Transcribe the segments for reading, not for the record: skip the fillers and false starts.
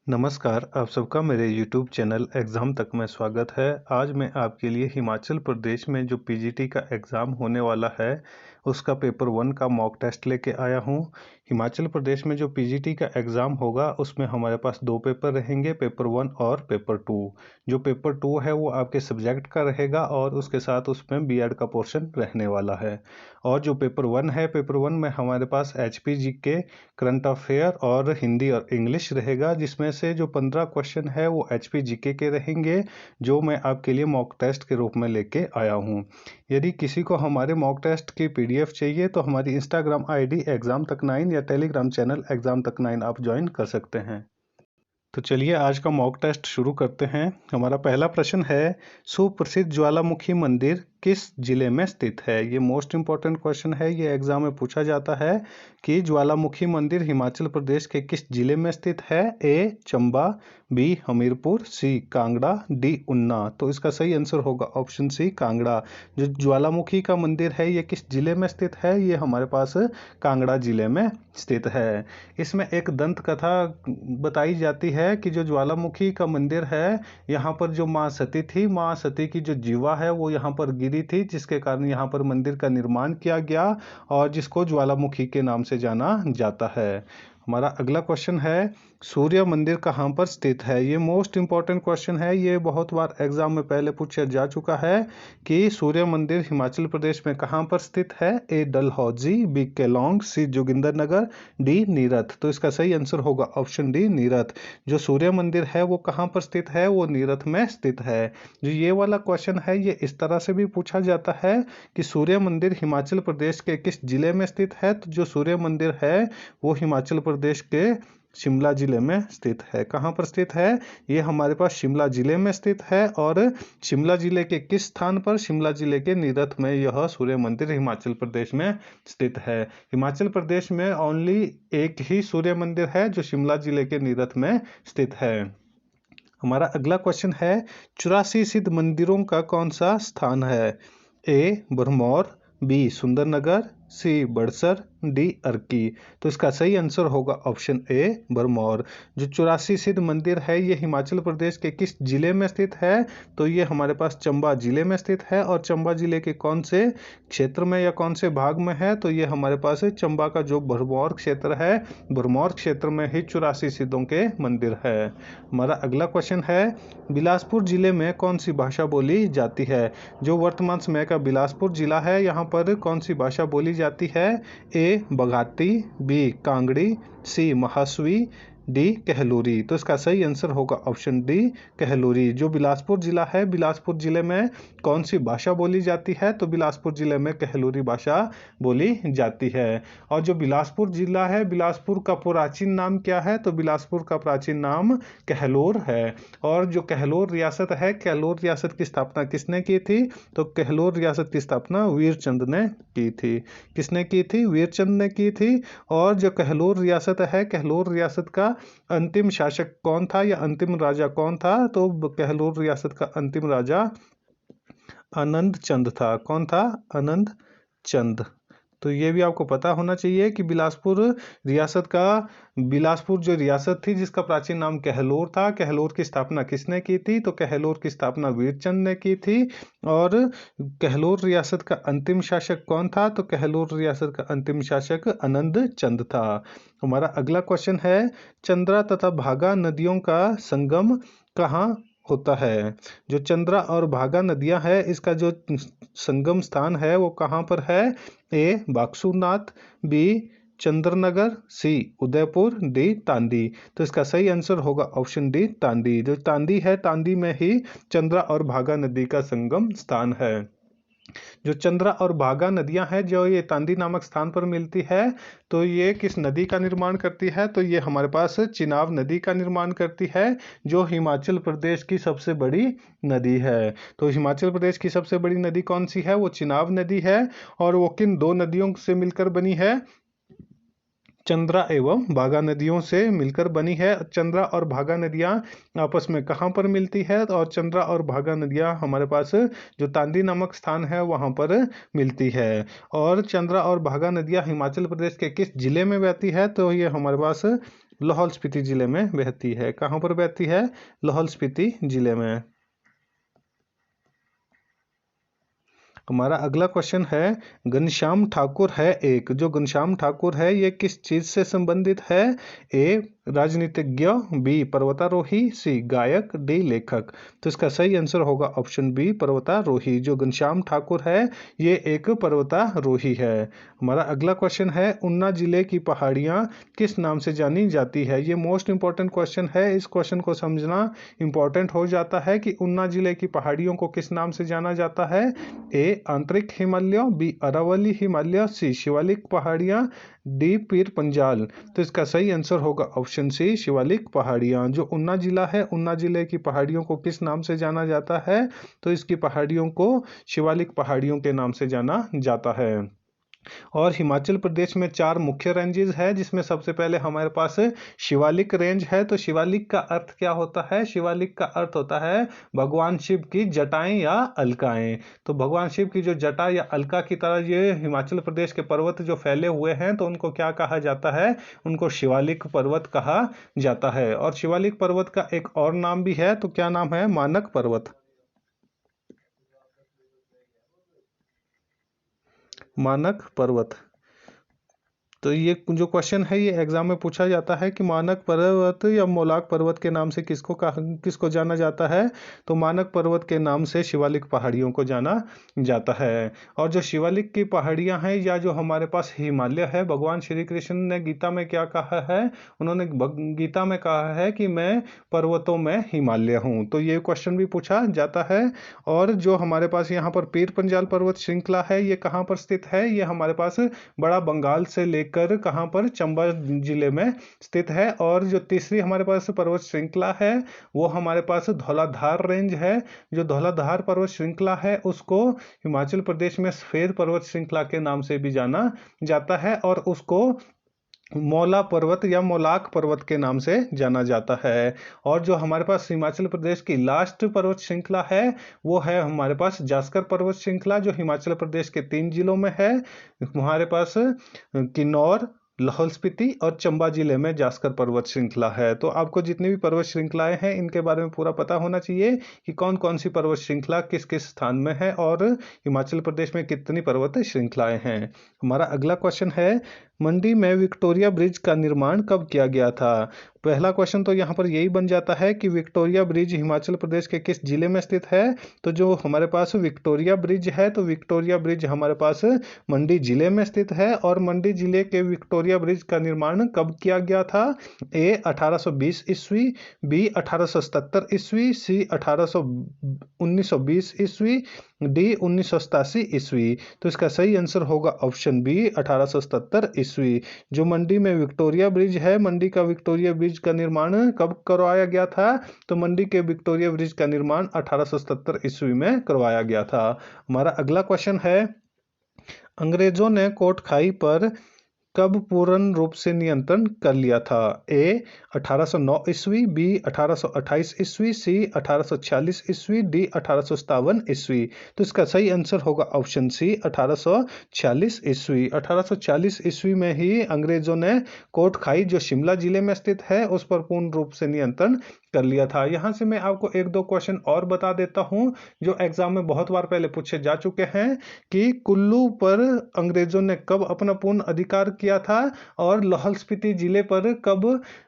नमस्कार, आप सबका मेरे YouTube चैनल एग्ज़ाम तक में स्वागत है। आज मैं आपके लिए हिमाचल प्रदेश में जो पीजीटी का एग्ज़ाम होने वाला है, उसका पेपर 1 का मॉक टेस्ट लेके आया हूँ। हिमाचल प्रदेश में जो पीजीटी का एग्ज़ाम होगा, उसमें हमारे पास 2 पेपर रहेंगे, पेपर 1 और पेपर 2। जो पेपर 2 है, वो आपके सब्जेक्ट का रहेगा और उसके साथ उसमें बीएड का पोर्शन रहने वाला है। और जो पेपर 1 है, पेपर 1 में हमारे पास एचपी जीके, करंट अफेयर और हिंदी और इंग्लिश रहेगा, जिसमें से जो 15 क्वेश्चन है वो एचपी जीके के रहेंगे, जो मैं आपके लिए मॉक टेस्ट के रूप में लेके आया हूँ। यदि किसी को हमारे मॉक टेस्ट की पीडीएफ चाहिए तो हमारी इंस्टाग्राम आईडी एग्जाम तक 9 या टेलीग्राम चैनल एग्जाम तक 9 आप ज्वाइन कर सकते हैं। तो चलिए आज का मॉक टेस्ट शुरू करते हैं। हमारा पहला प्रश्न है, सुप्रसिद्ध ज्वालामुखी मंदिर किस जिले में स्थित है? ये मोस्ट इंपॉर्टेंट क्वेश्चन है। ये एग्जाम में पूछा जाता है कि ज्वालामुखी मंदिर हिमाचल प्रदेश के किस जिले में स्थित है? ए चंबा, बी हमीरपुर, सी कांगड़ा, डी ऊना। तो इसका सही आंसर होगा ऑप्शन सी कांगड़ा। जो ज्वालामुखी का मंदिर है ये किस जिले में स्थित है? ये हमारे पास कांगड़ा जिले में स्थित है। इसमें एक दंत कथा बताई जाती है कि जो ज्वालामुखी का मंदिर है, यहाँ पर जो माँ सती थी, माँ सती की जो जीवा है वो यहाँ पर गिरी थी, जिसके कारण यहाँ पर मंदिर का निर्माण किया गया और जिसको ज्वालामुखी के नाम से जाना जाता है। हमारा अगला क्वेश्चन है, सूर्य मंदिर कहाँ पर स्थित है? ये मोस्ट इंपॉर्टेंट क्वेश्चन है। ये बहुत बार एग्जाम में पहले पूछा जा चुका है कि सूर्य मंदिर हिमाचल प्रदेश में कहाँ पर स्थित है? ए डलहौजी, बी केलोंग, सी जोगिंदरनगर, डी नीरथ। तो इसका सही आंसर होगा ऑप्शन डी नीरथ। जो सूर्य मंदिर है वो कहाँ पर स्थित है? वो नीरथ में स्थित है। जो ये वाला क्वेश्चन है ये इस तरह से भी पूछा जाता है कि सूर्य मंदिर हिमाचल प्रदेश के किस जिले में स्थित है? तो जो सूर्य मंदिर है वो हिमाचल प्रदेश के शिमला जिले में स्थित है। कहाँ पर स्थित है? ये हमारे पास शिमला जिले में स्थित है। और शिमला जिले के किस स्थान पर? शिमला जिले के नीरथ में यह सूर्य मंदिर हिमाचल प्रदेश में स्थित है। हिमाचल प्रदेश में ओनली एक ही सूर्य मंदिर है जो शिमला जिले के नीरथ में स्थित है। हमारा अगला क्वेश्चन है, 84 सिद्ध मंदिरों का कौन सा स्थान है? ए भरमौर, बी सुंदरनगर, सी बड़सर, डी अर्की। तो इसका सही आंसर होगा ऑप्शन ए भरमौर। जो 84 सिद्ध मंदिर है ये हिमाचल प्रदेश के किस जिले में स्थित है? तो ये हमारे पास चंबा जिले में स्थित है। और चंबा जिले के कौन से क्षेत्र में या कौन से भाग में है? तो ये हमारे पास चंबा का जो भरमौर क्षेत्र है, भरमौर क्षेत्र में ही 84 सिद्धों के मंदिर है। हमारा अगला क्वेश्चन है, बिलासपुर जिले में कौन सी भाषा बोली जाती है? जो वर्तमान समय का बिलासपुर जिला है यहाँ पर कौन सी भाषा बोली जाती है? ए बघाटी, बी कांगड़ी, सी महासवी, डी कहलूरी। तो इसका सही आंसर होगा ऑप्शन डी कहलूरी। जो बिलासपुर जिला है, बिलासपुर जिले में कौन सी भाषा बोली जाती है? तो बिलासपुर जिले में कहलूरी भाषा बोली जाती है। और जो बिलासपुर जिला है, बिलासपुर का प्राचीन नाम क्या है? तो बिलासपुर का प्राचीन नाम कहलोर है। और जो कहलोर रियासत है, कहलोर रियासत की स्थापना किसने की थी? तो कहलोर रियासत की स्थापना वीरचंद ने की थी। किसने की थी? वीरचंद ने की थी। और जो कहलोर रियासत है, कहलोर रियासत का अंतिम शासक कौन था या अंतिम राजा कौन था? तो कहलोर रियासत का अंतिम राजा आनंद चंद था। कौन था? आनंद चंद। तो ये भी आपको पता होना चाहिए कि बिलासपुर जो रियासत थी जिसका प्राचीन नाम कहलोर था, कहलोर की स्थापना किसने की थी? तो कहलोर की स्थापना वीरचंद ने की थी। और कहलोर रियासत का अंतिम शासक कौन था? तो कहलोर रियासत का अंतिम शासक आनंद चंद था। हमारा अगला क्वेश्चन है, चंद्रा तथा भागा नदियों का संगम कहाँ होता है? जो चंद्रा और भागा नदियां है, इसका जो संगम स्थान है वो कहाँ पर है? ए बाक्सूनाथ, बी चंद्रनगर, सी उदयपुर, डी तांदी। तो इसका सही आंसर होगा ऑप्शन डी तांदी। जो तांदी है, तांदी में ही चंद्रा और भागा नदी का संगम स्थान है। जो चंद्रा और भागा नदियां हैं जो ये तांदी नामक स्थान पर मिलती है, तो ये किस नदी का निर्माण करती है? तो ये हमारे पास चिनाब नदी का निर्माण करती है, जो हिमाचल प्रदेश की सबसे बड़ी नदी है। तो हिमाचल प्रदेश की सबसे बड़ी नदी कौन सी है? वो चिनाब नदी है। और वो किन दो नदियों से मिलकर बनी है? चंद्रा एवं भागा नदियों से मिलकर बनी है। चंद्रा और भागा नदियां आपस में कहाँ पर मिलती है? और चंद्रा और भागा नदियां हमारे पास जो तांदी नामक स्थान है वहाँ पर मिलती है। और चंद्रा और भागा नदियां हिमाचल प्रदेश के किस जिले में बहती है? तो ये हमारे पास लाहौल स्पीति जिले में बहती है। कहाँ पर बहती है? लाहौल स्पीति जिले में। हमारा अगला क्वेश्चन है, घनश्याम ठाकुर है एक, जो घनश्याम ठाकुर है ये किस चीज से संबंधित है? ए राजनीतिज्ञ, बी पर्वतारोही, सी गायक, डी लेखक। तो इसका सही आंसर होगा ऑप्शन बी पर्वतारोही। जो घनश्याम ठाकुर है ये एक पर्वतारोही है। हमारा अगला क्वेश्चन है, ऊना जिले की पहाड़ियाँ किस नाम से जानी जाती है? ये मोस्ट इंपॉर्टेंट क्वेश्चन है। इस क्वेश्चन को समझना इंपॉर्टेंट हो जाता है कि ऊना जिले की पहाड़ियों को किस नाम से जाना जाता है? ए आंतरिक हिमालय, बी अरावली हिमालय, सी शिवालिक पहाड़ियाँ, डी पीर पंजाल। तो इसका सही आंसर होगा ऑप्शन सी शिवालिक पहाड़ियाँ। जो ऊना जिला है, ऊना जिले की पहाड़ियों को किस नाम से जाना जाता है? तो इसकी पहाड़ियों को शिवालिक पहाड़ियों के नाम से जाना जाता है। और हिमाचल प्रदेश में 4 मुख्य रेंजेस है, जिसमें सबसे पहले हमारे पास शिवालिक रेंज है। तो शिवालिक का अर्थ क्या होता है? शिवालिक का अर्थ होता है भगवान शिव की जटाएं या अलकाएं। तो भगवान शिव की जो जटा या अलका की तरह ये हिमाचल प्रदेश के पर्वत जो फैले हुए हैं, तो उनको क्या कहा जाता है? उनको शिवालिक पर्वत कहा जाता है। और शिवालिक पर्वत का एक और नाम भी है, तो क्या नाम है? मानक पर्वत। मानक पर्वत। तो ये जो क्वेश्चन है ये एग्जाम में पूछा जाता है कि मानक पर्वत या मोलाक पर्वत के नाम से किसको जाना जाता है? तो मानक पर्वत के नाम से शिवालिक पहाड़ियों को जाना जाता है। और जो शिवालिक की पहाड़ियां हैं या जो हमारे पास हिमालय है, भगवान श्री कृष्ण ने गीता में क्या कहा है? उन्होंने गीता में कहा है कि मैं पर्वतों में हिमालय हूँ। तो ये क्वेश्चन भी पूछा जाता है। और जो हमारे पास यहाँ पर पीर पंजाल पर्वत श्रृंखला है, ये कहाँ पर स्थित है? ये हमारे पास बड़ा बंगाल से लेकर कहां पर? चंबा जिले में स्थित है। और जो तीसरी हमारे पास पर्वत श्रृंखला है वो हमारे पास धौलाधार रेंज है। जो धौलाधार पर्वत श्रृंखला है उसको हिमाचल प्रदेश में सफेद पर्वत श्रृंखला के नाम से भी जाना जाता है, और उसको मौला पर्वत या मोलाक पर्वत के नाम से जाना जाता है। और जो हमारे पास हिमाचल प्रदेश की लास्ट पर्वत श्रृंखला है वो है हमारे पास जास्कर पर्वत श्रृंखला, जो हिमाचल प्रदेश के 3 जिलों में है। हमारे पास किन्नौर, लाहौल स्पीति और चंबा जिले में जास्कर पर्वत श्रृंखला है। तो आपको जितनी भी पर्वत श्रृंखलाएं हैं इनके बारे में पूरा पता होना चाहिए कि कौन कौन सी पर्वत श्रृंखला किस किस स्थान में है और हिमाचल प्रदेश में कितनी पर्वत श्रृंखलाएं हैं। हमारा अगला क्वेश्चन है, मंडी में विक्टोरिया ब्रिज का निर्माण कब किया गया था? पहला क्वेश्चन तो यहाँ पर यही बन जाता है कि विक्टोरिया ब्रिज हिमाचल प्रदेश के किस जिले में स्थित है? तो जो हमारे पास विक्टोरिया ब्रिज है, तो विक्टोरिया ब्रिज हमारे पास मंडी जिले में स्थित है। और मंडी जिले के विक्टोरिया ब्रिज का निर्माण कब किया गया था? ए 1820 ईस्वी, बी 1877 ईस्वी, सी 1920 ईस्वी, डी 1987 ईस्वी। तो इसका सही आंसर होगा ऑप्शन बी 1877 ईस्वी। जो मंडी में विक्टोरिया ब्रिज है, मंडी का विक्टोरिया ब्रिज का निर्माण कब करवाया गया था? तो मंडी के विक्टोरिया ब्रिज का निर्माण 1877 ईस्वी में करवाया गया था। हमारा अगला क्वेश्चन है, अंग्रेजों ने कोटखाई पर कब पूर्ण रूप से नियंत्रण कर लिया था? ए 1809 ईस्वी, बी 1828 ईस्वी, सी 1846 ईस्वी, डी 1857 ईस्वी। तो इसका सही आंसर होगा ऑप्शन सी 1846 ईस्वी। 1840 ईस्वी में ही अंग्रेजों ने कोटखाई जो शिमला जिले में स्थित है उस पर पूर्ण रूप से नियंत्रण कर लिया था। यहाँ से मैं आपको एक दो क्वेश्चन और बता देता हूँ जो एग्जाम में बहुत बार पहले पूछे जा चुके हैं कि कुल्लू पर अंग्रेजों ने कब अपना पूर्ण अधिकार किया था और लाहौल स्पीति जिले पर कब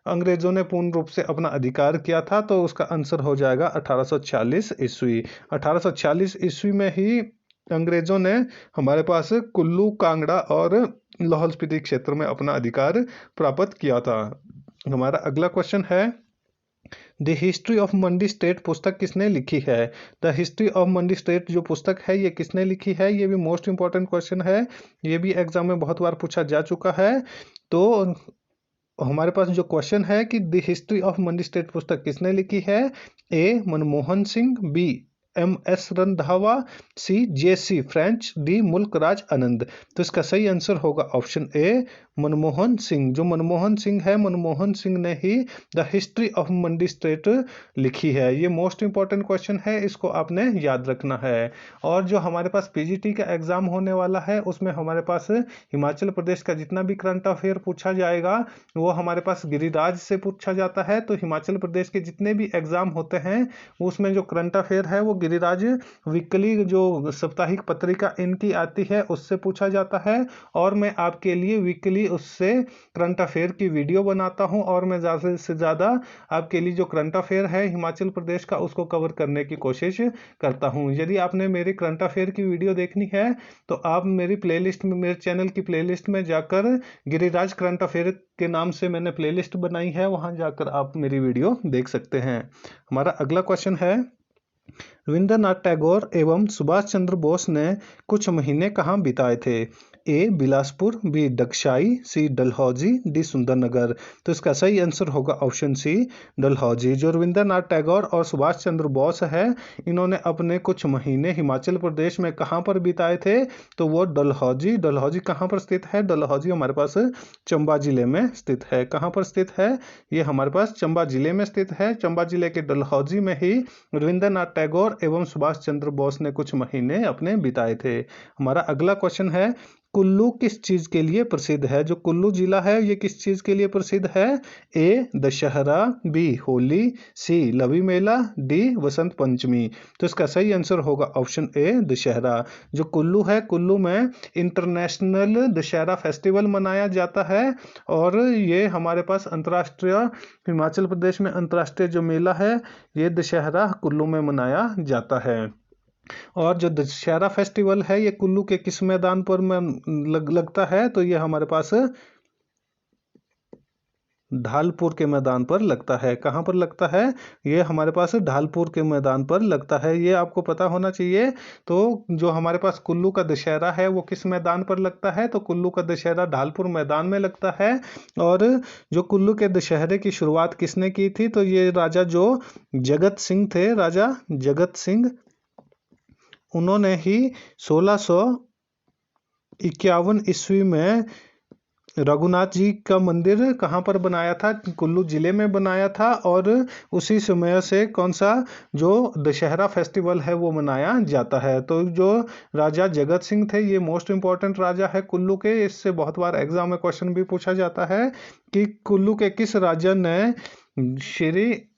अंग्रेजों ने पूर्ण रूप से अपना अधिकार किया था। तो उसका आंसर हो जाएगा 1840 ईस्वी। 1840 ईस्वी में ही अंग्रेजों ने हमारे पास कुल्लू, कांगड़ा और लाहौल स्पीति क्षेत्र में अपना अधिकार प्राप्त किया था। हमारा अगला क्वेश्चन है, the history of Mandi state पुस्तक किसने लिखी है? The history of Mandi state जो पुस्तक है ये किसने लिखी है? ये भी मोस्ट इंपॉर्टेंट क्वेश्चन है, ये भी एग्जाम में बहुत बार पूछा जा चुका है। तो हमारे पास जो क्वेश्चन है कि the history of Mandi state पुस्तक किसने लिखी है? ए मनमोहन सिंह, बी MS रंधावा, सी JC फ्रेंच, डी मुल्क राज आनंद। तो इसका सही आंसर होगा ऑप्शन ए मनमोहन सिंह। जो मनमोहन सिंह है, मनमोहन सिंह ने ही the history of Mandi state लिखी है। ये मोस्ट इंपॉर्टेंट क्वेश्चन है, इसको आपने याद रखना है। और जो हमारे पास पीजीटी का एग्जाम होने वाला है उसमें हमारे पास हिमाचल प्रदेश का जितना भी करंट अफेयर पूछा जाएगा वो हमारे पास गिरिराज से पूछा जाता है। तो हिमाचल प्रदेश के जितने भी एग्जाम होते हैं उसमें जो करंट अफेयर है वो गिरिराज वीकली जो साप्ताहिक पत्रिका इनकी आती है उससे पूछा जाता है। और मैं आपके लिए वीकली उससे करंट अफेयर की वीडियो बनाता हूं और मैं ज़्यादा से ज़्यादा आपके लिए जो करंट अफेयर है हिमाचल प्रदेश का उसको कवर करने की कोशिश करता हूं। यदि आपने मेरी करंट अफेयर की वीडियो देखनी है तो आप मेरी प्लेलिस्ट में, मेरे चैनल की प्लेलिस्ट में जाकर गिरिराज करंट अफेयर के नाम से मैंने प्लेलिस्ट बनाई है, वहां जाकर आप मेरी वीडियो देख सकते हैं। हमारा अगला क्वेश्चन है, रविंद्रनाथ टैगोर एवं सुभाष चंद्र बोस ने कुछ महीने कहाँ बिताए थे? ए बिलासपुर, बी डगशाई, सी डलहौजी, डी सुंदरनगर। तो इसका सही आंसर होगा ऑप्शन सी डलहौजी। जो रविंद्रनाथ टैगोर और सुभाष चंद्र बोस है इन्होंने अपने कुछ महीने हिमाचल प्रदेश में कहाँ पर बिताए थे? तो वो डलहौजी। डलहौजी कहाँ पर स्थित है? डलहौजी हमारे पास चंबा जिले में स्थित है। कहाँ पर स्थित है? ये हमारे पास चंबा जिले में स्थित है। चंबा जिले के डलहौजी में ही रविंद्रनाथ टैगोर एवं सुभाष चंद्र बोस ने कुछ महीने अपने बिताए थे। हमारा अगला क्वेश्चन है, कुल्लू किस चीज के लिए प्रसिद्ध है? जो कुल्लू जिला है ये किस चीज के लिए प्रसिद्ध है? ए दशहरा, बी होली, सी लवी मेला, डी वसंत पंचमी। तो इसका सही आंसर होगा ऑप्शन ए दशहरा। जो कुल्लू है, कुल्लू में इंटरनेशनल दशहरा फेस्टिवल मनाया जाता है और ये हमारे पास अंतर्राष्ट्रीय, हिमाचल प्रदेश में अंतर्राष्ट्रीय जो मेला है ये दशहरा कुल्लू में मनाया जाता है। और जो दशहरा फेस्टिवल है ये कुल्लू के किस मैदान पर लगता है? तो ये हमारे पास ढालपुर के मैदान पर लगता है। कहाँ पर लगता है? ये हमारे पास ढालपुर के मैदान पर लगता है, ये आपको पता होना चाहिए। तो जो हमारे पास कुल्लू का दशहरा है वो किस मैदान पर लगता है? तो कुल्लू का दशहरा ढालपुर मैदान में लगता है। और जो कुल्लू के दशहरे की शुरुआत किसने की थी? तो ये राजा जो जगत सिंह थे, राजा जगत सिंह, उन्होंने ही 1651 ईस्वी में रघुनाथ जी का मंदिर कहाँ पर बनाया था? कुल्लू जिले में बनाया था। और उसी समय से कौन सा जो दशहरा फेस्टिवल है वो मनाया जाता है। तो जो राजा जगत सिंह थे ये मोस्ट इंपॉर्टेंट राजा है कुल्लू के। इससे बहुत बार एग्जाम में क्वेश्चन भी पूछा जाता है कि कुल्लू के किस राजा ने श्री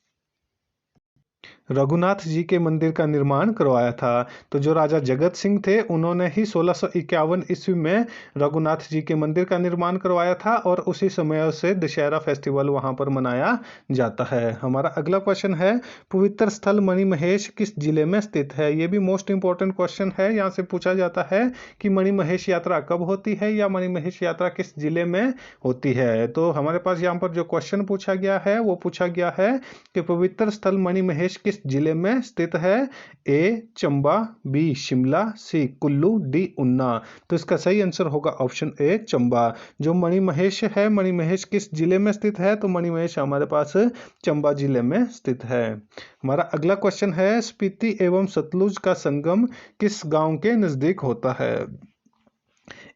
रघुनाथ जी के मंदिर का निर्माण करवाया था? तो जो राजा जगत सिंह थे उन्होंने ही 1651 ईस्वी में रघुनाथ जी के मंदिर का निर्माण करवाया था और उसी समय से दशहरा फेस्टिवल वहां पर मनाया जाता है। हमारा अगला क्वेश्चन है, पवित्र स्थल मणिमहेश किस जिले में स्थित है? ये भी मोस्ट इंपॉर्टेंट क्वेश्चन है। यहाँ से पूछा जाता है कि मणिमहेश यात्रा कब होती है या मणिमहेश यात्रा किस जिले में होती है। तो हमारे पास यहाँ पर जो क्वेश्चन पूछा गया है वो पूछा गया है कि पवित्र स्थल मणिमहेश किस जिले में स्थित है? ए चंबा, बी शिमला, सी कुल्लू, डी ऊना। तो इसका सही आंसर होगा ऑप्शन ए चंबा। जो मणिमहेश है, मणिमहेश किस जिले में स्थित है? तो मणिमहेश हमारे पास चंबा जिले में स्थित है। हमारा अगला क्वेश्चन है, स्पीति एवं सतलुज का संगम किस गांव के नजदीक होता है?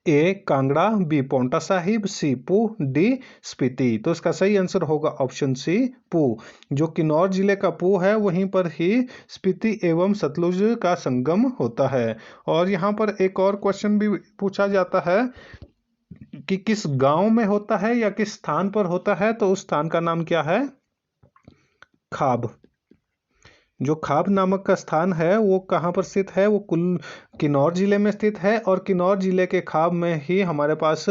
ए कांगड़ा, बी पोंटा साहिब, सी पूह, डी स्पीति। तो इसका सही आंसर होगा ऑप्शन सी पूह। जो किन्नौर जिले का पूह है वहीं पर ही स्पीति एवं सतलुज का संगम होता है। और यहाँ पर एक और क्वेश्चन भी पूछा जाता है कि किस गांव में होता है या किस स्थान पर होता है? तो उस स्थान का नाम क्या है? खाब। जो खाब नामक का स्थान है वो कहाँ पर स्थित है? वो किन्नौर जिले में स्थित है। और किन्नौर जिले के खाब में ही हमारे पास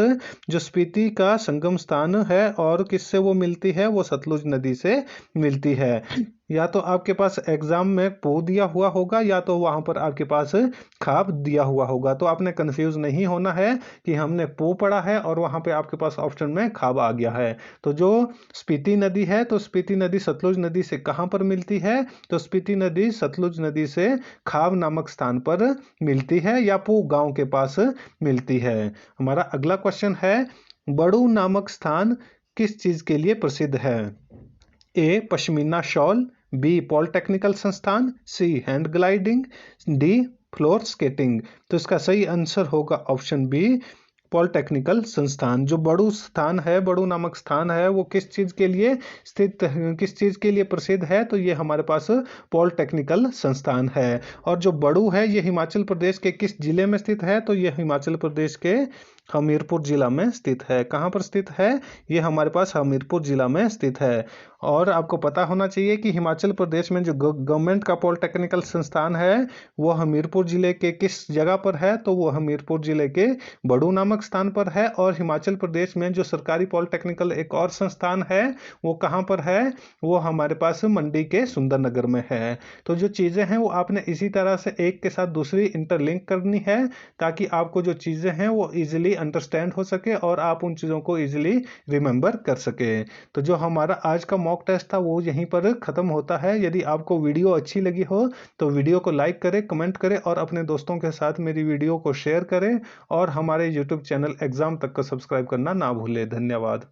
जो स्पीति का संगम स्थान है और किससे वो मिलती है? वो सतलुज नदी से मिलती है। या तो आपके पास एग्जाम में पो दिया हुआ होगा या तो वहां पर आपके पास खाब दिया हुआ होगा। तो आपने कंफ्यूज नहीं होना है कि हमने पो पढ़ा है और वहां पे आपके पास ऑप्शन में खाब आ गया है। तो जो स्पीति नदी है तो स्पीति नदी सतलुज नदी से कहां पर मिलती है? तो स्पीति नदी सतलुज नदी से खाब नामक स्थान पर मिलती है या पो गांव के पास मिलती है। हमारा अगला क्वेश्चन है, बड़ू नामक स्थान किस चीज के लिए प्रसिद्ध है? A pashmina shawl, B polytechnical संस्थान, C hand gliding, D floor skating. तो इसका सही आंसर होगा ऑप्शन बी पॉलिटेक्निकल संस्थान। जो बड़ू स्थान है, बड़ू नामक स्थान है, वो किस चीज के लिए स्थित, किस चीज के लिए प्रसिद्ध है? तो ये हमारे पास पॉलिटेक्निकल संस्थान है। और जो बड़ू है ये हिमाचल प्रदेश के किस जिले में स्थित है? तो ये हिमाचल प्रदेश के हमीरपुर जिला में स्थित है। कहाँ पर स्थित है? ये हमारे पास हमीरपुर जिला में स्थित है। और आपको पता होना चाहिए कि हिमाचल प्रदेश में जो गवर्नमेंट का पॉलिटेक्निकल संस्थान है वो हमीरपुर जिले के किस जगह पर है? तो वो हमीरपुर जिले के बड़ू नामक स्थान पर है। और हिमाचल प्रदेश में जो सरकारी पॉलिटेक्निकल एक और संस्थान है वो कहाँ पर है? वो हमारे पास मंडी के सुंदरनगर में है। तो जो चीज़ें हैं वो आपने इसी तरह से एक के साथ दूसरी इंटरलिंक करनी है ताकि आपको जो चीज़ें हैं वो इजीली अंडरस्टैंड हो सके और आप उन चीज़ों को इजीली रिमेंबर कर सके। तो जो हमारा आज का मॉक टेस्ट था वो यहीं पर ख़त्म होता है। यदि आपको वीडियो अच्छी लगी हो तो वीडियो को लाइक करें, कमेंट करें और अपने दोस्तों के साथ मेरी वीडियो को शेयर करें और हमारे यूट्यूब चैनल एग्जाम तक को सब्सक्राइब करना ना भूलें। धन्यवाद।